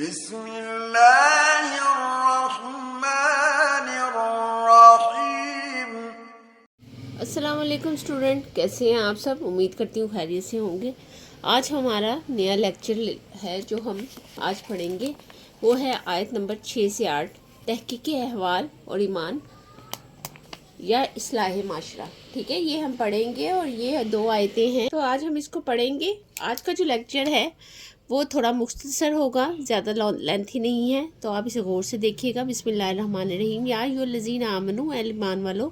بسم اللہ الرحمن الرحیم۔ السلام علیکم اسٹوڈنٹ، کیسے ہیں آپ سب؟ امید کرتی ہوں خیریت سے ہوں گے۔ آج ہمارا نیا لیکچر ہے جو ہم آج پڑھیں گے، وہ ہے آیت نمبر 6 سے 8، تحقیق احوال اور ایمان یا اصلاح معاشرہ۔ ٹھیک ہے، یہ ہم پڑھیں گے اور یہ 2 آیتیں ہیں، تو آج ہم اس کو پڑھیں گے۔ آج کا جو لیکچر ہے وہ تھوڑا مختصر ہوگا، زیادہ لینتھی نہیں ہے، تو آپ اسے غور سے دیکھیے گا۔ بسم اللہ الرحمن الرحیم۔ یا ایھا الذین آمنوا، اے ایمان والو،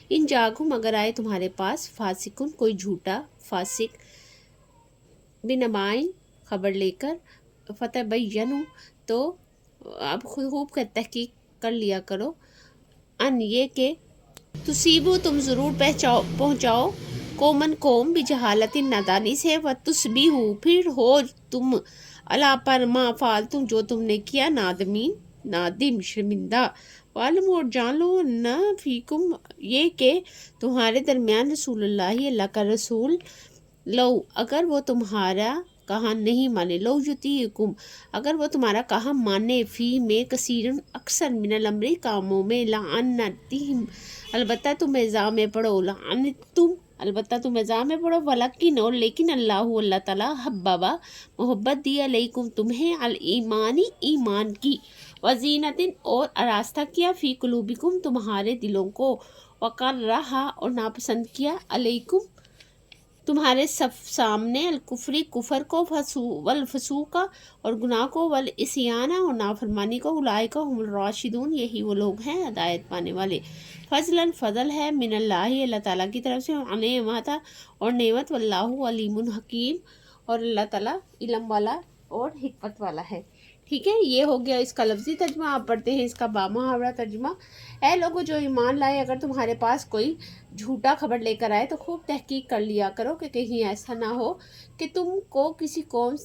ان جاکم، اگر آئے تمہارے پاس، فاسقن، کوئی جھوٹا فاسق، بنبائن، خبر لے کر، فتبینوا، تو اب خوب کر تحقیق کر لیا کرو، ان یہ کہ تصیبو، تم ضرور پہنچاؤ، قوم بجہالت، نادانی سے، وتصبحوا، پھر ہو تم، علی پر ما فعلتم، جو تم نے کیا، نادم، شرمندہ، وعلموا، اور جان لو، نہ فیکم، یہ کہ تمہارے درمیان، رسول اللہ، اللہ کا رسول، لو، اگر وہ تمہارا کہا نہیں مانے، لو یطیعکم، اگر وہ تمہارا کہا مانے، فی میں، کثیرن، اکثر، من الامر، کاموں میں، لعنتہم، البتہ تم اذا میں پڑھو، لعنتم، البتہ تم اذا میں پڑھو، ولیکن، اور لیکن، اللہ تعالیٰ، حببہ، محبت دی، علیکم، تمہیں، الایمانی، ایمان کی، وزینت، اور آراستہ کیا، فی قلوبکم، تمہارے دلوں کو، وکرہا، اور ناپسند کیا، علیکم، تمہارے سامنے، الکفری، کفر کو، والفسوق، اور گناہ کو، والعصیان، اور نافرمانی کو، اولئک ھم الراشدون، یہی وہ لوگ ہیں ہدایت پانے والے، فضلاً، فضل ہے، من اللہ، اللہ تعالیٰ کی طرف سے، نعمت، اور نعمت، واللہ علیم حکیم، اور اللہ تعالیٰ علم والا اور حکمت والا ہے۔ ٹھیک ہے، یہ ہو گیا اس کا لفظی ترجمہ۔ آپ پڑھتے ہیں اس کا بامحاورہ ترجمہ۔ اے لوگو جو ایمان لائے، اگر تمہارے پاس کوئی جھوٹا خبر لے کر آئے تو خوب تحقیق کر لیا کرو کہ کہیں ایسا نہ ہو کہ تم کو کسی قوم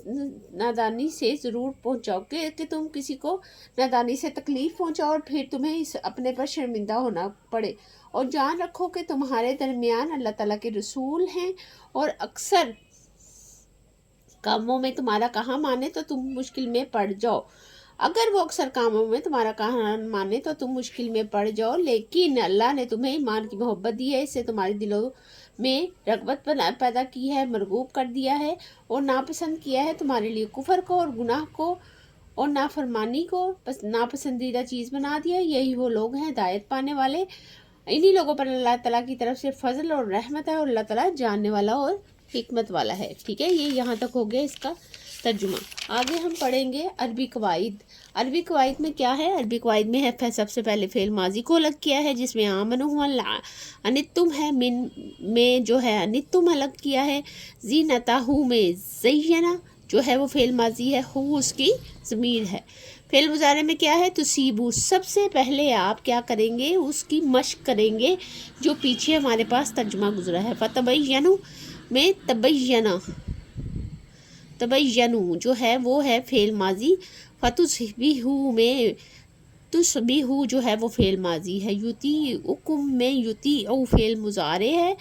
نادانی سے ضرور پہنچاؤ، کہ تم کسی کو نادانی سے تکلیف پہنچاؤ اور پھر تمہیں اپنے پر شرمندہ ہونا پڑے، اور جان رکھو کہ تمہارے درمیان اللہ تعالیٰ کے رسول ہیں، اور اکثر کاموں میں تمہارا کہا مانے تو تم مشکل میں پڑ جاؤ، اگر وہ اکثر کاموں میں تمہارا کہا مانے تو تم مشکل میں پڑ جاؤ، لیکن اللہ نے تمہیں ایمان کی محبت دی ہے، اس سے تمہارے دلوں میں رغبت پیدا کی ہے، مرغوب کر دیا ہے، اور ناپسند کیا ہے تمہارے لیے کفر کو، اور گناہ کو، اور نافرمانی کو ناپسندیدہ چیز بنا دیا، یہی وہ لوگ ہیں ہدایت پانے والے۔ انہی لوگوں پر اللہ تعالیٰ کی طرف سے فضل اور رحمت ہے، اور اللہ تعالیٰ جاننے والا اور حکمت والا ہے۔ ٹھیک ہے، یہ یہاں تک ہو گیا اس کا ترجمہ۔ آگے ہم پڑھیں گے عربی قواعد۔ عربی قواعد میں کیا ہے؟ عربی قواعد میں ہے، سب سے پہلے فعل ماضی کو الگ کیا ہے جس میں آمن ہوا، انتم ہے، من میں جو ہے انتم الگ کیا ہے، زینتہ میں زینہ جو ہے وہ فعل ماضی ہے، ہو اس کی ضمیر ہے۔ فعل مضارع میں کیا ہے؟ تصیبو، سب سے پہلے آپ کیا کریں گے؟ اس کی مشق کریں گے جو پیچھے ہمارے پاس ترجمہ گزرا ہے۔ فتبینوا میں تبینو جو ہے وہ ہے فعل ماضی، فتصبحوا میں تصبحو جو ہے وہ فعل ماضی ہے، یطیعکم میں یطیع فعل مضارع ہے،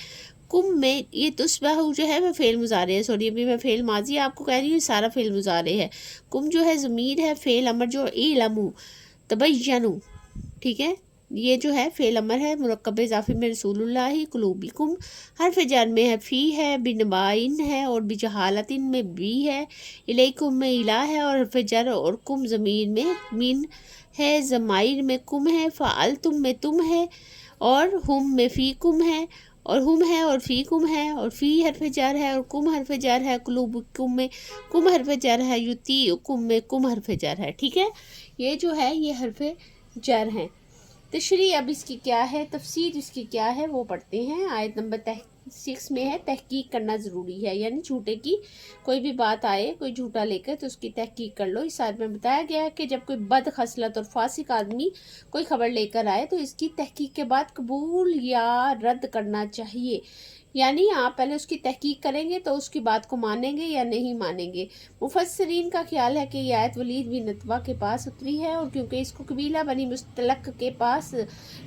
کم میں یہ تصبحو جو ہے وہ فعل مضارع ہے، سوری ابھی میں فعل ماضی آپ کو کہہ رہی ہوں، سارا فعل مضارع ہے، کم جو ہے ضمیر ہے، فعل امر جو علمو، تبینو، ٹھیک ہے، یہ جو ہے فعل امر ہے، مرکب اضافی میں رسول اللہ، قلوبکم، حرف جر میں ہے فی ہے، بنبائن ہے، اور بجہالتن میں بی ہے، الیکم میں الہ ہے، اور حرف جر اور کم ضمیر میں من ہے، ضمائر میں کم ہے، فعلتم میں تم ہے، اور ہم میں فیکم ہے، اور ہم ہے، اور فیکم ہے، اور فی حرف جر ہے، اور کم حرف جر ہے، قلوبکم میں کم حرف جر ہے، یطیعکم میں کم حرف جر ہے۔ ٹھیک ہے، یہ جو ہے یہ حرف جر ہیں۔ تشریح اب اس کی کیا ہے، تفسیر اس کی کیا ہے وہ پڑھتے ہیں۔ آیت نمبر 6 میں ہے تحقیق کرنا ضروری ہے، یعنی جھوٹے کی کوئی بھی بات آئے، کوئی جھوٹا لے کر تو اس کی تحقیق کر لو۔ اس آیت میں بتایا گیا ہے کہ جب کوئی بد خصلت اور فاسق آدمی کوئی خبر لے کر آئے تو اس کی تحقیق کے بعد قبول یا رد کرنا چاہیے، یعنی آپ پہلے اس کی تحقیق کریں گے تو اس کی بات کو مانیں گے یا نہیں مانیں گے۔ مفسرین کا خیال ہے کہ یہ آیت ولید بن عتبہ کے پاس اتری ہے، اور کیونکہ اس کو قبیلہ بنی مستلق کے پاس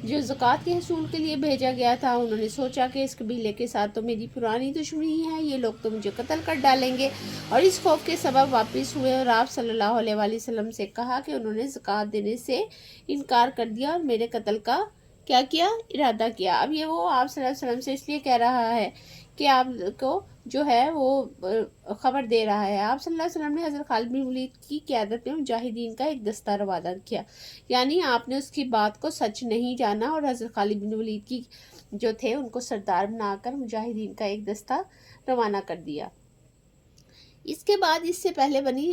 جو زکوٰۃ کے حصول کے لیے بھیجا گیا تھا، انہوں نے سوچا کہ اس قبیلے کے ساتھ تو میری پرانی دشمنی ہے، یہ لوگ تو مجھے قتل کر ڈالیں گے، اور اس خوف کے سبب واپس ہوئے اور آپ صلی اللہ علیہ وآلہ وسلم سے کہا کہ انہوں نے زکوٰۃ دینے سے انکار کر دیا اور میرے قتل کا کیا کیا، ارادہ کیا۔ اب یہ وہ آپ صلی اللہ علیہ وسلم سے اس لیے کہہ رہا ہے کہ آپ کو جو ہے وہ خبر دے رہا ہے۔ آپ صلی اللہ علیہ وسلم نے حضرت خالد بن ولید کی قیادت میں مجاہدین کا ایک دستہ روانہ کیا، یعنی آپ نے اس کی بات کو سچ نہیں جانا اور حضرت خالد بن ولید کی جو تھے ان کو سردار بنا کر مجاہدین کا ایک دستہ روانہ کر دیا۔ اس کے بعد اس سے پہلے بنی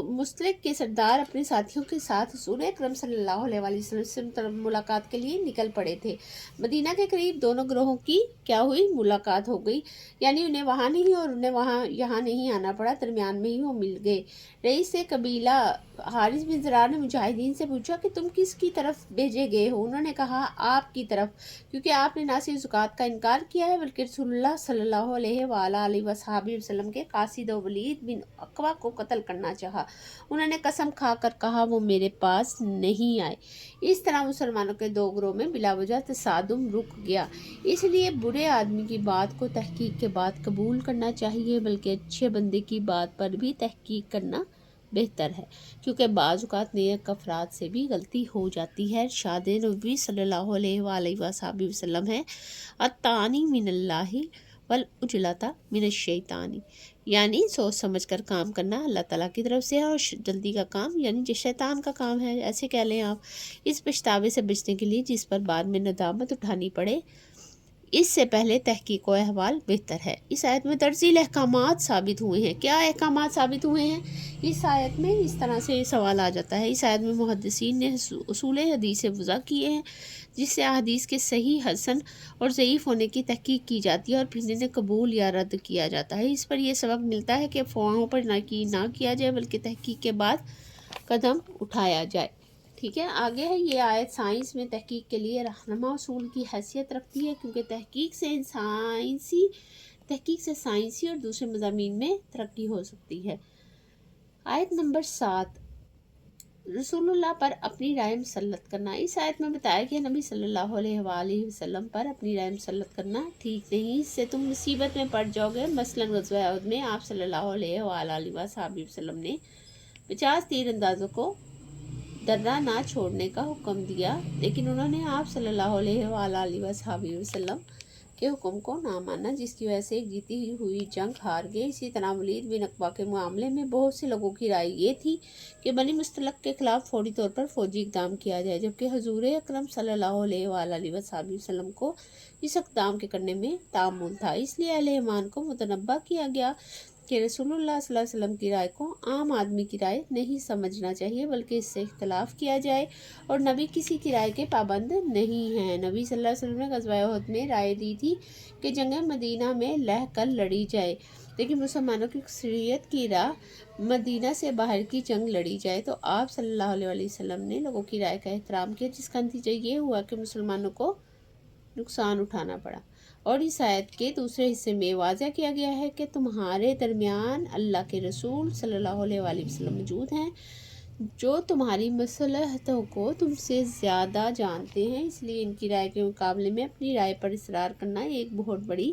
مستلق کے سردار اپنے ساتھیوں کے ساتھ حضور اکرم صلی اللہ علیہ وآلہ وسلم سے ملاقات کے لیے نکل پڑے تھے۔ مدینہ کے قریب دونوں گروہوں کی کیا ہوئی، ملاقات ہو گئی، یعنی انہیں وہاں نہیں اور انہیں یہاں نہیں آنا پڑا، درمیان میں ہی وہ مل گئے۔ رئیس سے قبیلہ حارث بن زرار نے مجاہدین سے پوچھا کہ تم کس کی طرف بھیجے گئے ہو؟ انہوں نے کہا آپ کی طرف، کیونکہ آپ نے نہ صرف زکوٰۃ کا انکار کیا ہے بلکہ رسول اللہ صلی اللہ علیہ وآلہ وسلم کے قاصد و ولید بن عقبہ کو قتل کرنا چاہا۔ انہوں نے قسم کھا کر کہا وہ میرے پاس نہیں آئے۔ اس طرح مسلمانوں کے دو گروہ میں بلا وجہ تصادم رک گیا۔ اس لیے برے آدمی کی بات کو تحقیق کے بعد قبول کرنا چاہیے، بلکہ اچھے بندے کی بات پر بھی تحقیق کرنا بہتر ہے، کیونکہ بعض اوقات نیک افراد سے بھی غلطی ہو جاتی ہے۔ ارشاد نبوی صلی اللہ علیہ وآلہ وسلم ہے الطعنی من اللہ والعجلۃ من الشیطان، یعنی سوچ سمجھ کر کام کرنا اللہ تعالیٰ کی طرف سے ہے اور جلدی کا کام یعنی جو شیطان کا کام ہے، ایسے کہہ لیں آپ۔ اس پچھتاوے سے بچنے کے لیے جس پر بعد میں ندامت اٹھانی پڑے، اس سے پہلے تحقیق و احوال بہتر ہے۔ اس آیت میں ترجیح احکامات ثابت ہوئے ہیں۔ کیا احکامات ثابت ہوئے ہیں اس آیت میں؟ اس طرح سے سوال آ جاتا ہے۔ اس آیت میں محدثین نے اصول حدیث وضع کیے ہیں، جس سے احادیث کے صحیح، حسن اور ضعیف ہونے کی تحقیق کی جاتی ہے اور پھر انہیں قبول یا رد کیا جاتا ہے۔ اس پر یہ سبق ملتا ہے کہ افواہوں پر نہ کیا جائے بلکہ تحقیق کے بعد قدم اٹھایا جائے۔ ٹھیک ہے، آگے ہے یہ آیت سائنس میں تحقیق کے لیے رہنما اصول کی حیثیت رکھتی ہے، کیونکہ تحقیق سے سائنسی اور دوسرے مضامین میں ترقی ہو سکتی ہے۔ آیت نمبر 7، رسول اللہ پر اپنی رائے مسلط کرنا۔ اس آیت میں بتایا کہ نبی صلی اللہ علیہ وآلہ وسلم پر اپنی رائے مسلط کرنا ٹھیک نہیں، اس سے تم مصیبت میں پڑ جاؤ گے۔ مثلاً غزوہ احد میں آپ صلی اللہ علیہ وآلہ وسلم نے 50 تیر اندازوں کو درہ نہ چھوڑنے کا حکم دیا، لیکن انہوں نے آپ صلی اللہ علیہ وآلہ وسلم کے حکم کو نہ مانا، جس کی وجہ سے ایک جیتی ہوئی جنگ ہار گئے۔ اسی طرح ولید بن عقبہ کے معاملے میں بہت سے لوگوں کی رائے یہ تھی کہ بنی مستلق کے خلاف فوری طور پر فوجی اقدام کیا جائے، جبکہ حضور اکرم صلی اللہ علیہ وآلہ وسلم کو اس اقدام کے کرنے میں تعمل تھا۔ اس لیے اہل ایمان کو متنبہ کیا گیا کہ رسول اللہ صلی اللہ علیہ وسلم کی رائے کو عام آدمی کی رائے نہیں سمجھنا چاہیے، بلکہ اس سے اختلاف کیا جائے، اور نبی کسی کی رائے کے پابند نہیں ہیں۔ نبی صلی اللہ علیہ وسلم نے غزوہ احد میں رائے دی تھی کہ جنگ مدینہ میں لہ کر لڑی جائے، لیکن مسلمانوں کی اکثریت کی راہ مدینہ سے باہر کی جنگ لڑی جائے، تو آپ صلی اللہ علیہ وسلم نے لوگوں کی رائے کا احترام کیا، جس کا نتیجہ یہ ہوا کہ مسلمانوں کو نقصان اٹھانا پڑا۔ اور اس آیت کے دوسرے حصے میں واضح کیا گیا ہے کہ تمہارے درمیان اللہ کے رسول صلی اللہ علیہ وآلہ وسلم موجود ہیں جو تمہاری مصلحتوں کو تم سے زیادہ جانتے ہیں، اس لیے ان کی رائے کے مقابلے میں اپنی رائے پر اصرار کرنا ایک بہت بڑی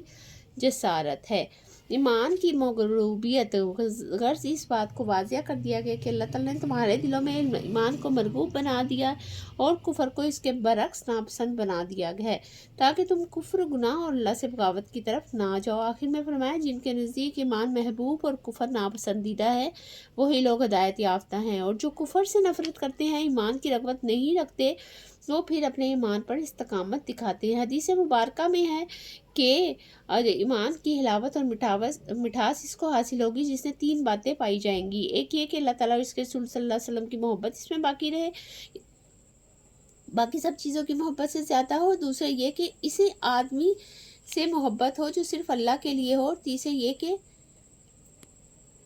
جسارت ہے۔ ایمان کی مغلوبیت، غرض اس بات کو واضح کر دیا گیا کہ اللہ تعالیٰ نے تمہارے دلوں میں ایمان کو مرغوب بنا دیا اور کفر کو اس کے برعکس ناپسند بنا دیا ہے، تاکہ تم کفر، گناہ اور اللہ سے بغاوت کی طرف نہ جاؤ۔ آخر میں فرمایا جن کے نزدیک ایمان محبوب اور کفر ناپسندیدہ ہے وہی لوگ ہدایت یافتہ ہیں، اور جو کفر سے نفرت کرتے ہیں، ایمان کی رغبت نہیں رکھتے، وہ پھر اپنے ایمان پر استقامت دکھاتے ہیں۔ حدیث مبارکہ میں ہے کہ ایمان کی حلاوت اور مٹھاس اس کو حاصل ہوگی جس نے 3 باتیں پائی جائیں گی۔ ایک یہ کہ اللہ تعالیٰ اور اس کے رسول صلی اللہ علیہ وسلم کی محبت اس میں باقی رہے، باقی سب چیزوں کی محبت سے زیادہ ہو۔ دوسرا یہ کہ اسے آدمی سے محبت ہو جو صرف اللہ کے لیے ہو، اور تیسرے یہ کہ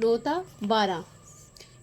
9-12।